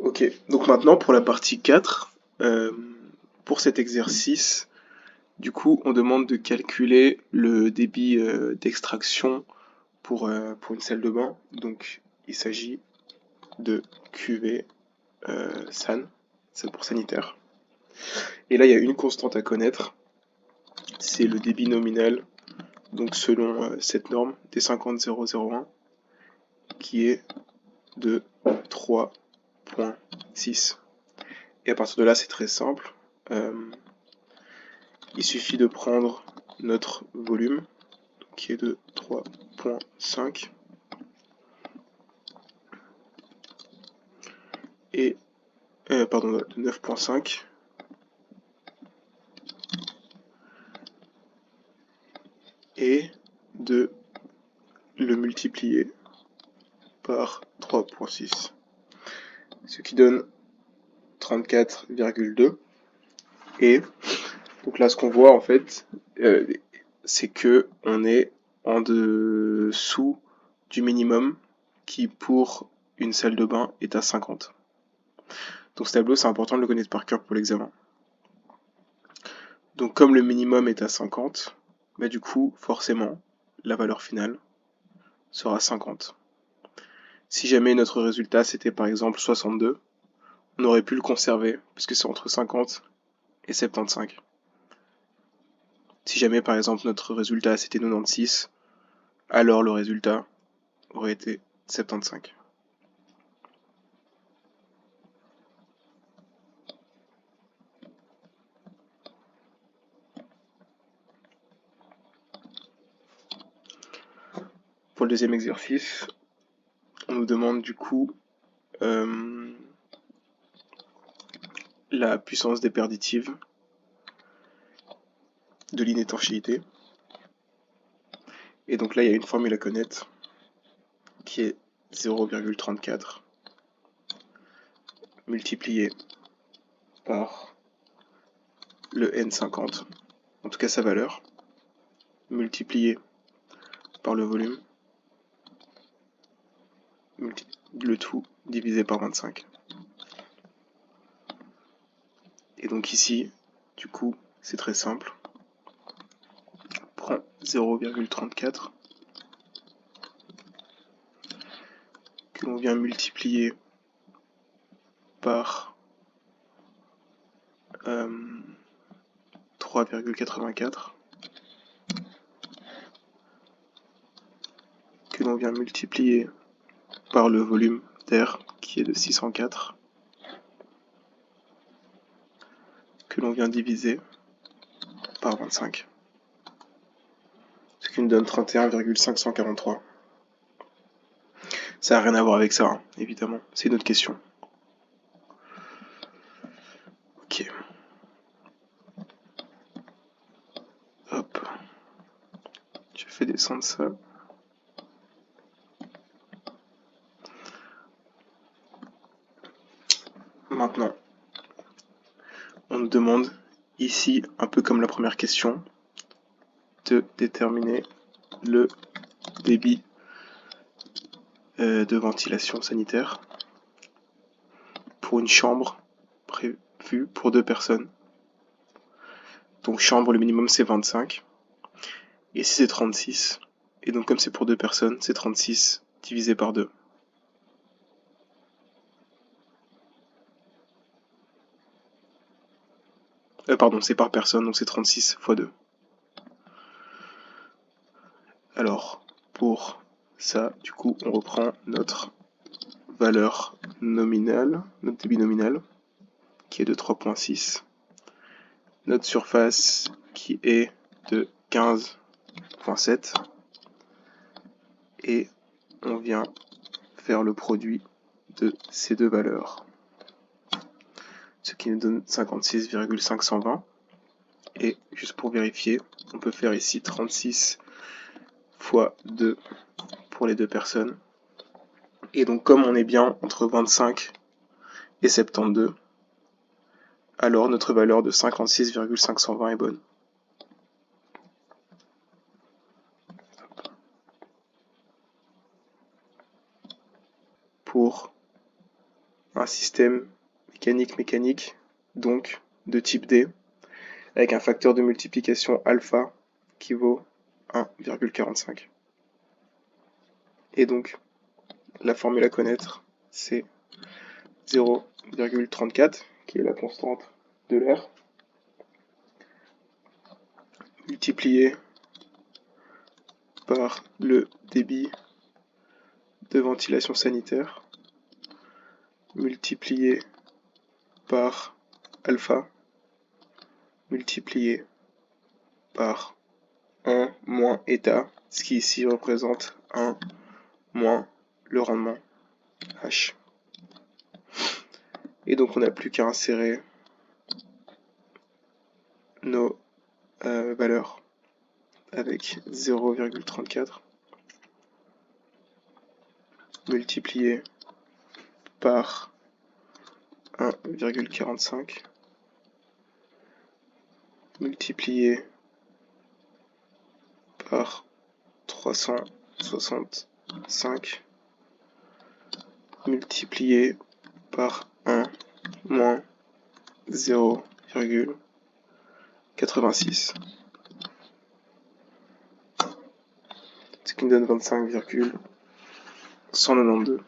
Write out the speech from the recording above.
Ok, donc maintenant pour la partie 4, pour cet exercice, du coup on demande de calculer le débit d'extraction pour une salle de bain. Donc il s'agit de QV SAN, c'est pour sanitaire. Et là il y a une constante à connaître, c'est le débit nominal, donc selon cette norme D50001, qui est de 3,6. Et à partir de là c'est très simple. Il suffit de prendre notre volume, qui est de 3,5, et pardon, de 9,5, et de le multiplier par 3,6, ce qui donne 34,2. Et donc là, ce qu'on voit en fait, c'est que on est en dessous du minimum qui, pour une salle de bain, est à 50. Donc ce tableau, c'est important de le connaître par cœur pour l'examen. Donc comme le minimum est à 50, bah du coup, forcément, la valeur finale sera 50. Si jamais notre résultat c'était par exemple 62, on aurait pu le conserver, puisque c'est entre 50 et 75. Si jamais par exemple notre résultat c'était 96, alors le résultat aurait été 75. Pour le deuxième exercice, on nous demande du coup la puissance déperditive de l'inétanchéité. Et donc là, il y a une formule à connaître qui est 0,34 multiplié par le N50, en tout cas sa valeur, multiplié par le volume, le tout divisé par 25. Et donc ici, du coup, c'est très simple. On prend 0,34 que l'on vient multiplier par 3,84 que l'on vient multiplier par le volume d'air qui est de 604 que l'on vient diviser par 25, ce qui nous donne 31,543. Ça n'a rien à voir avec ça, hein, évidemment, c'est une autre question. Ok. Hop. Je fais descendre ça. Maintenant, on nous demande ici, un peu comme la première question, de déterminer le débit de ventilation sanitaire pour une chambre prévue pour 2 personnes. Donc chambre, le minimum c'est 25. Et ici c'est 36. Et donc comme c'est pour 2 personnes, c'est 36 divisé par 2. Pardon, c'est par personne, donc c'est 36 fois 2. Alors, pour ça, du coup, on reprend notre valeur nominale, notre débit nominal, qui est de 3,6. Notre surface, qui est de 15,7. Et on vient faire le produit de ces deux valeurs, ce qui nous donne 56,520. Et juste pour vérifier, on peut faire ici 36 fois 2 pour les deux personnes. Et donc comme on est bien entre 25 et 72, alors notre valeur de 56,520 est bonne. Pour un système mécanique, donc de type D, avec un facteur de multiplication alpha qui vaut 1,45. Et donc, la formule à connaître, c'est 0,34, qui est la constante de l'air, multiplié par le débit de ventilation sanitaire, multiplié par alpha, multiplié par 1 moins état, ce qui ici représente 1 moins le rendement H. Et donc on n'a plus qu'à insérer nos valeurs avec 0,34 multiplié par 1,45 multiplié par 365 multiplié par 1 moins 0,86, ce qui nous donne 25,192.